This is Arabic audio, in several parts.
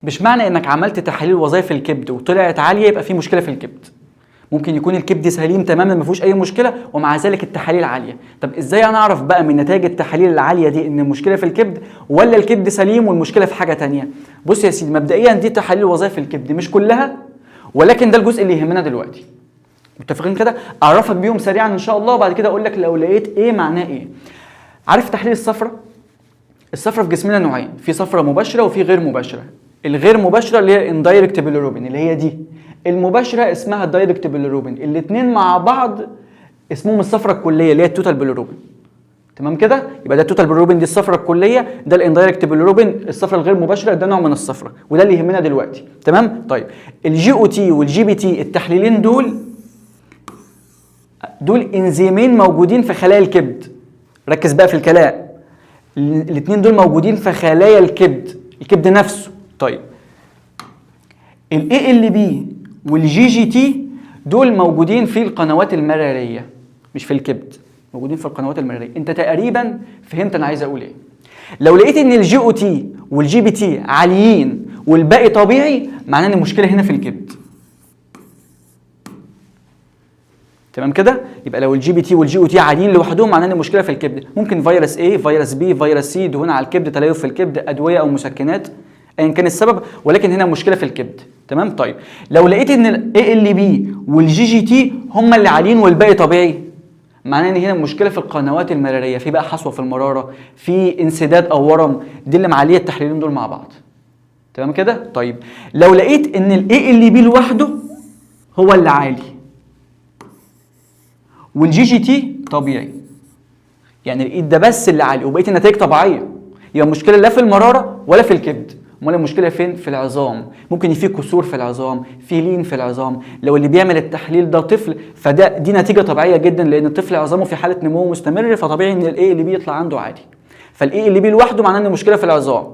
مش معنى انك عملت تحاليل وظائف الكبد وطلعت عاليه يبقى في مشكله في الكبد. ممكن يكون الكبد سليم تماما ما فيهوش اي مشكله ومع ذلك التحاليل عاليه. طب ازاي انا اعرف بقى من نتائج التحاليل العاليه دي ان المشكله في الكبد ولا الكبد سليم والمشكله في حاجه ثانيه؟ بص يا سيدي، مبدئيا دي تحاليل وظائف الكبد مش كلها، ولكن ده الجزء اللي يهمنا دلوقتي. متفقين كده؟ اعرفك بيهم سريعا ان شاء الله وبعد كده اقول لك لو لقيت ايه معناه ايه. عارف تحليل الصفرة؟ الصفرة في جسمنا نوعين، في صفرة مباشره وفي غير مباشره. الغير مباشره اللي هي اندايركت بيليروبين اللي هي دي، المباشره اسمها الدايركت بيليروبين. الاثنين مع بعض اسمهم الصفرة الكليه اللي هي التوتال بيليروبين. تمام كده؟ يبقى ده التوتال بيليروبين دي الصفرة الكليه، ده الاندايركت بيليروبين الصفرة الغير مباشره، ده نوع من الصفرة وده اللي يهمنا دلوقتي. تمام؟ طيب الجي او تي والجي بي تي التحليلين دول انزيمين موجودين في خلايا الكبد. ركز بقى في الكلام، الاثنين دول موجودين في خلايا الكبد نفسه. طيب الاي ال بي والجي جي تي دول موجودين في القنوات المراريه مش في الكبد، موجودين في القنوات المراريه. انت تقريبا فهمت انا عايز اقول ايه. لو لقيت ان الجي او تي والجي بي تي عاليين والباقي طبيعي معناه ان المشكله هنا في الكبد. تمام كده؟ يبقى لو الجي بي تي والجي او تي عاليين لوحدهم معناه ان المشكله في الكبد. ممكن فيروس A، فيروس B، فيروس C، دهون على الكبد، تليف في الكبد، ادويه او مسكنات، ايا كان السبب، ولكن هنا المشكله في الكبد. تمام؟ طيب لو لقيت ان الاي ال بي والجي جي تي هم اللي عاليين والباقي طبيعي معناه ان هنا المشكله في القنوات المراريه، في بقى حصوه في المراره، في انسداد او ورم، دي اللي معليه التحليلين دول مع بعض. تمام كده؟ طيب لو لقيت ان الاي ال بي لوحده هو اللي عالي والجي جي تي طبيعي، يعني الايد ده بس اللي عالي وبقيه النتائج طبيعيه، يبقى المشكله لا في المراره ولا في الكبد، امال المشكله فين؟ في العظام. ممكن في كسور في العظام، في لين في العظام. لو اللي بيعمل التحليل ده طفل دي نتيجه طبيعيه جدا، لان الطفل عظامه في حاله نمو مستمر، فطبيعي ان الاي اللي بي يطلع عنده عادي. فالاي اللي بي لوحده معناه ان المشكله في العظام.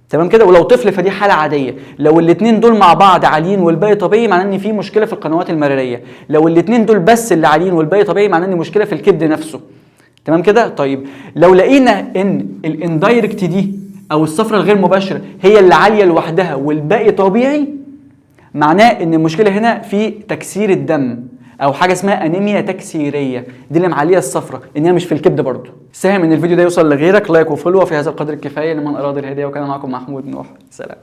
تمام كده؟ ولو طفل فدي حاله عاديه. لو الاثنين دول مع بعض عاليين والباقي طبيعي معناه ان في مشكله في القنوات المراريه. لو الاثنين دول بس اللي عاليين والباقي طبيعي معناه ان مشكله في الكبد نفسه. تمام كده؟ طيب لو لقينا ان الاندايركت دي او الصفرة الغير مباشره هي اللي عاليه لوحدها والباقي طبيعي معناه ان المشكله هنا في تكسير الدم او حاجه اسمها انيميا تكسيريه، دي اللي معليه الصفرة، انها مش في الكبد برضه. ساهم ان الفيديو ده يوصل لغيرك، لايك وفولو، وفي هذا القدر الكفايه لمن اراد الهدايه. وكان معكم محمود نوح، سلام.